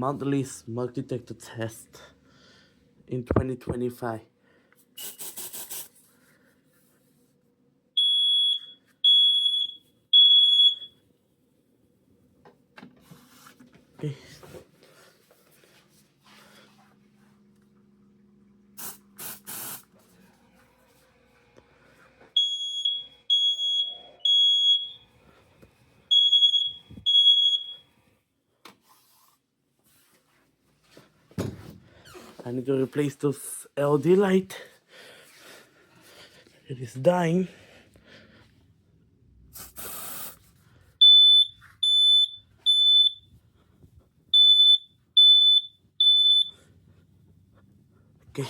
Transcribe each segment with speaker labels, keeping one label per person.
Speaker 1: monthly smoke detector test in 2025. Okay. I need to replace this LED light. It is dying. Okay.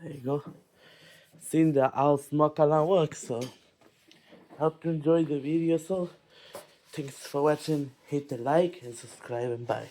Speaker 1: There you go. Seeing that our smoke alarm works, so hope you enjoyed the video. So thanks for watching. Hit the like and subscribe and bye.